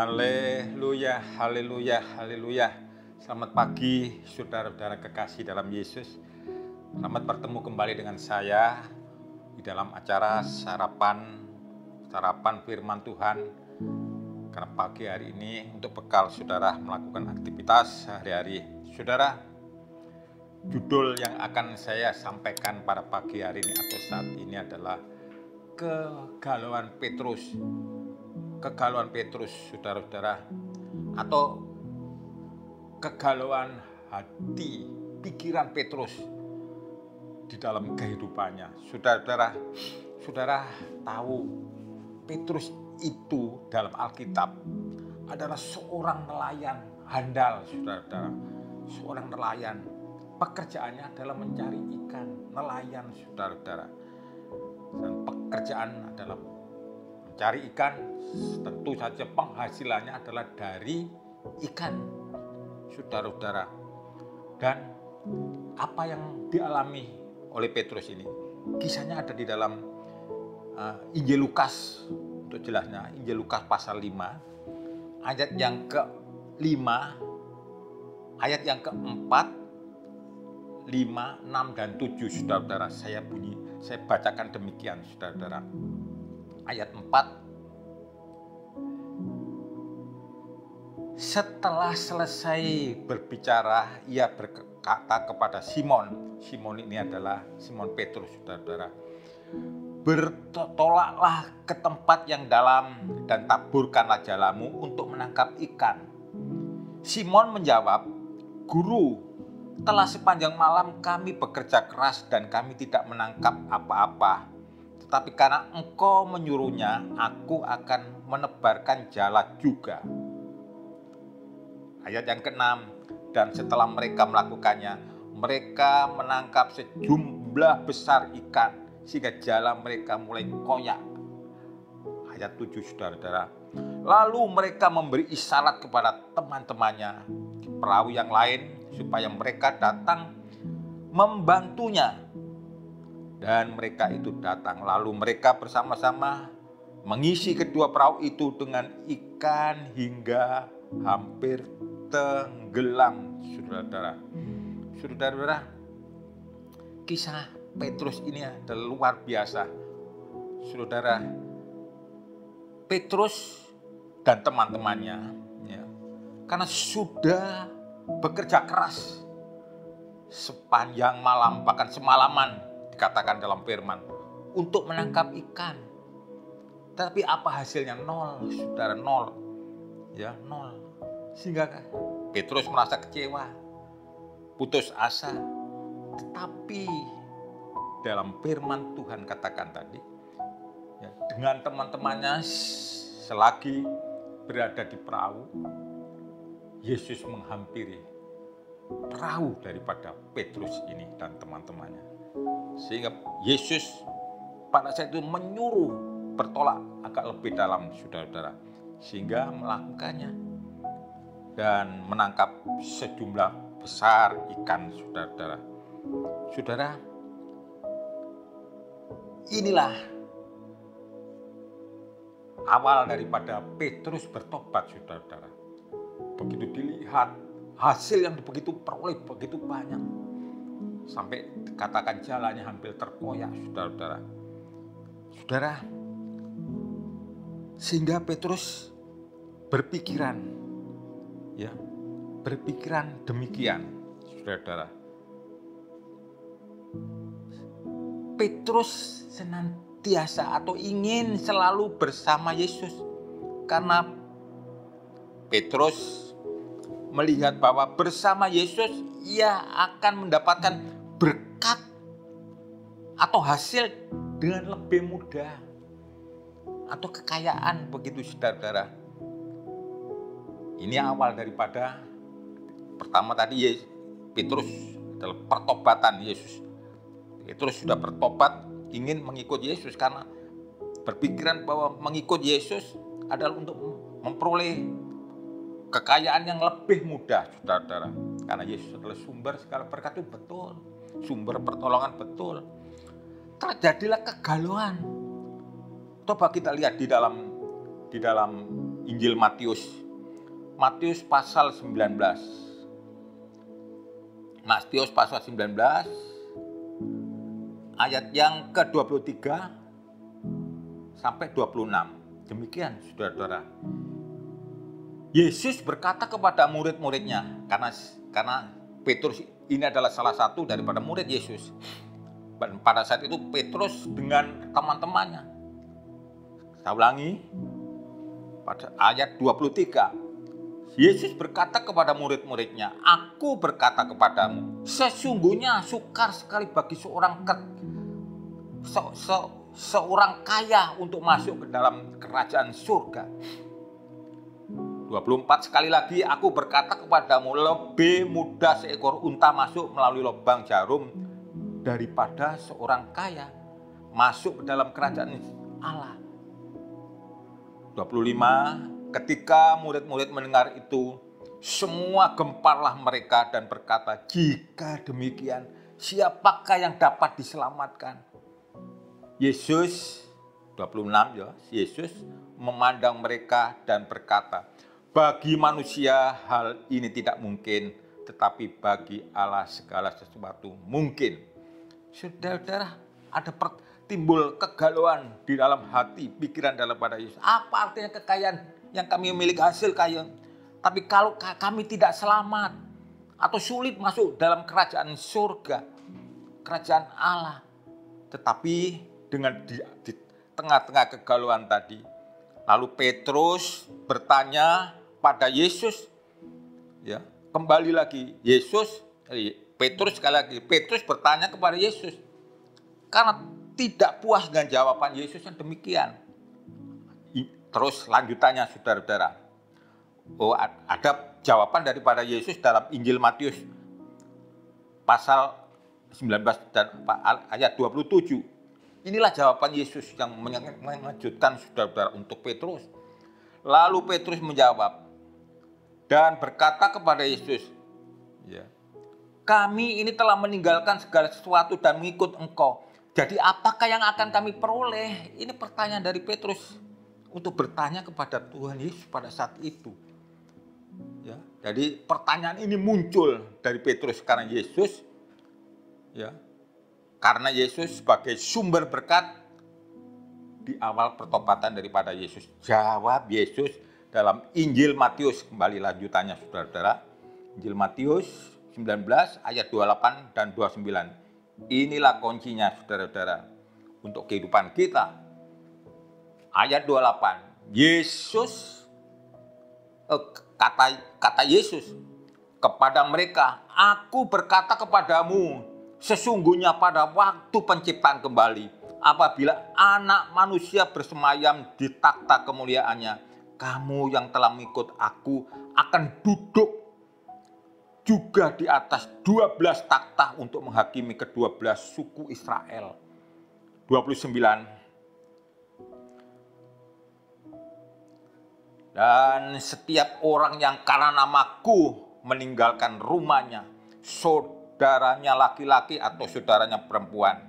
Haleluya, haleluya, haleluya. Selamat pagi saudara-saudara kekasih dalam Yesus. Selamat bertemu kembali dengan saya di dalam acara sarapan firman Tuhan. Karena pagi hari ini untuk bekal saudara melakukan aktivitas sehari-hari. Saudara, judul yang akan saya sampaikan pada pagi hari ini atau saat ini adalah kegalauan Petrus. Kegalauan Petrus, saudara-saudara, atau kegalauan hati, pikiran Petrus di dalam kehidupannya. Saudara tahu Petrus itu dalam Alkitab adalah seorang nelayan handal, saudara-saudara. Seorang nelayan, pekerjaannya adalah mencari ikan, nelayan, saudara-saudara. Dan pekerjaan adalah mencari ikan, tentu saja penghasilannya adalah dari ikan, saudara-saudara. Dan apa yang dialami oleh Petrus ini, kisahnya ada di dalam Injil Lukas. Untuk jelasnya, Injil Lukas pasal 5, ayat yang ke-5, ayat yang ke-4, 5, 6, dan 7, saudara-saudara. Saya bacakan demikian, saudara-saudara. Ayat 4, setelah selesai berbicara, ia berkata kepada Simon. Simon ini adalah Simon Petrus, saudara-saudara. Bertolaklah ke tempat yang dalam dan taburkanlah jalamu untuk menangkap ikan. Simon menjawab, Guru, telah sepanjang malam kami bekerja keras dan kami tidak menangkap apa-apa. Tetapi karena engkau menyuruhnya, aku akan menebarkan jala juga. Ayat yang ke-6, dan setelah mereka melakukannya, mereka menangkap sejumlah besar ikan, sehingga jala mereka mulai koyak. Ayat 7, saudara-saudara. Lalu mereka memberi isyarat kepada teman-temannya di perahu yang lain, supaya mereka datang membantunya. Dan mereka itu datang, lalu mereka bersama-sama mengisi kedua perahu itu dengan ikan hingga hampir tenggelam, saudara-saudara. Saudara-saudara, kisah Petrus ini adalah luar biasa. Saudara, Petrus dan teman-temannya, ya, karena sudah bekerja keras sepanjang malam, bahkan semalaman dikatakan dalam firman, untuk menangkap ikan. Tapi apa hasilnya? Nol, saudara, nol. Ya, nol. Sehingga Petrus merasa kecewa, putus asa. Tetapi dalam firman Tuhan katakan tadi, ya, dengan teman-temannya selagi berada di perahu, Yesus menghampiri perahu daripada Petrus ini dan teman-temannya. Sehingga Yesus pada saat itu menyuruh bertolak agak lebih dalam, saudara-saudara. Sehingga melakukannya dan menangkap sejumlah besar ikan, saudara-saudara. Saudara, inilah awal daripada Petrus bertobat, saudara-saudara. Begitu dilihat hasil yang begitu peroleh begitu banyak, sampai katakan jalannya hampir terkoyak, saudara-saudara. Saudara, sehingga Petrus berpikiran demikian, saudara-saudara. Petrus senantiasa atau ingin selalu bersama Yesus, karena Petrus melihat bahwa bersama Yesus ia akan mendapatkan berkat atau hasil dengan lebih mudah, atau kekayaan, begitu, saudara-saudara. Ini awal daripada pertama tadi Petrus adalah pertobatan Yesus. Petrus sudah bertobat, ingin mengikut Yesus karena berpikiran bahwa mengikut Yesus adalah untuk memperoleh kekayaan yang lebih mudah, saudara-saudara. Karena Yesus adalah sumber segala berkat, itu betul, sumber pertolongan, betul. Terjadilah kegalauan. Coba kita lihat di dalam Injil Matius. Matius pasal 19. Matius pasal 19 ayat yang ke-23 sampai 26. Demikian saudara-saudara. Yesus berkata kepada murid-muridnya, karena Petrus ini adalah salah satu daripada murid Yesus. Dan pada saat itu Petrus dengan teman-temannya. Saya ulangi, pada ayat 23. Yesus berkata kepada murid-muridnya, "Aku berkata kepadamu, sesungguhnya sukar sekali bagi seorang kaya untuk masuk ke dalam kerajaan surga." 24, sekali lagi aku berkata kepadamu, lebih mudah seekor unta masuk melalui lubang jarum daripada seorang kaya masuk ke dalam kerajaan Allah. 25, ketika murid-murid mendengar itu, semua gemparlah mereka dan berkata, "Jika demikian, siapakah yang dapat diselamatkan?" Yesus, 26 ya, Yesus memandang mereka dan berkata, "Bagi manusia hal ini tidak mungkin, tetapi bagi Allah segala sesuatu mungkin." Saudara-saudara, ada timbul kegalauan di dalam hati, pikiran daripada Yesus. Apa artinya kekayaan yang kami miliki, hasil kaya? Tapi kalau kami tidak selamat atau sulit masuk dalam kerajaan surga, kerajaan Allah. Tetapi dengan di tengah-tengah kegalauan tadi, lalu Petrus bertanya pada Yesus, ya, kembali lagi Petrus sekali lagi, Petrus bertanya kepada Yesus karena tidak puas dengan jawaban Yesus yang demikian. Terus lanjutannya saudara-saudara, ada jawaban daripada Yesus dalam Injil Matius pasal 19 dan ayat 27. Inilah jawaban Yesus yang mengejutkan saudara-saudara untuk Petrus. Lalu Petrus menjawab dan berkata kepada Yesus, ya, "Kami ini telah meninggalkan segala sesuatu dan mengikut Engkau. Jadi apakah yang akan kami peroleh?" Ini pertanyaan dari Petrus untuk bertanya kepada Tuhan Yesus pada saat itu. Ya, jadi pertanyaan ini muncul dari Petrus karena Yesus, ya, karena Yesus sebagai sumber berkat di awal pertobatan daripada Yesus. Jawab Yesus dalam Injil Matius, kembali lanjutannya saudara-saudara. Injil Matius 19 ayat 28 dan 29. Inilah kuncinya saudara-saudara untuk kehidupan kita. Ayat 28. Yesus kata Yesus kepada mereka, "Aku berkata kepadamu, sesungguhnya pada waktu penciptaan kembali, apabila Anak Manusia bersemayam di takhta kemuliaannya, kamu yang telah mengikut Aku akan duduk juga di atas 12 takhta untuk menghakimi ke-12 suku Israel." 29. Dan setiap orang yang karena namaku meninggalkan rumahnya, saudaranya laki-laki atau saudaranya perempuan,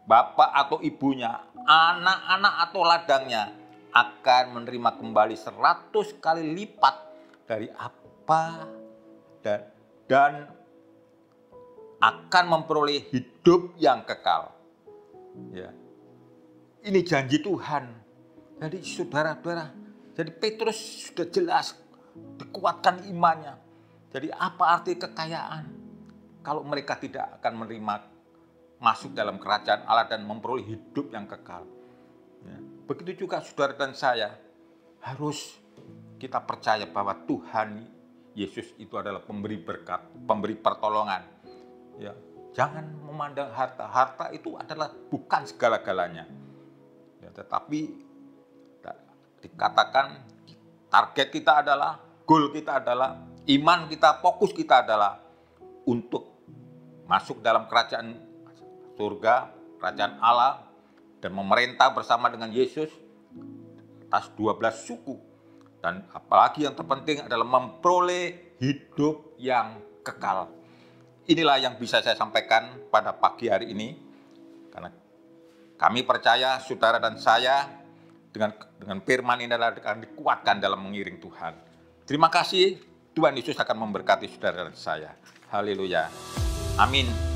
bapak atau ibunya, anak-anak atau ladangnya, akan menerima kembali 100 kali lipat dari apa dan akan memperoleh hidup yang kekal. Ya. Ini janji Tuhan. Jadi saudara-saudara, jadi Petrus sudah jelas dikuatkan imannya. Jadi apa arti kekayaan kalau mereka tidak akan menerima masuk dalam kerajaan Allah dan memperoleh hidup yang kekal. Ya. Begitu juga saudara dan saya harus kita percaya bahwa Tuhan Yesus itu adalah pemberi berkat, pemberi pertolongan. Ya. Jangan memandang harta. Harta itu adalah bukan segala-galanya. Ya, tetapi dikatakan target kita adalah, goal kita adalah, iman kita, fokus kita adalah untuk masuk dalam kerajaan surga, kerajaan Allah, dan memerintah bersama dengan Yesus atas 12 suku. Dan apalagi yang terpenting adalah memperoleh hidup yang kekal. Inilah yang bisa saya sampaikan pada pagi hari ini. Karena kami percaya saudara dan saya dengan firman ini akan dikuatkan dalam mengiring Tuhan. Terima kasih, Tuhan Yesus akan memberkati saudara dan saya. Haleluya. Amin.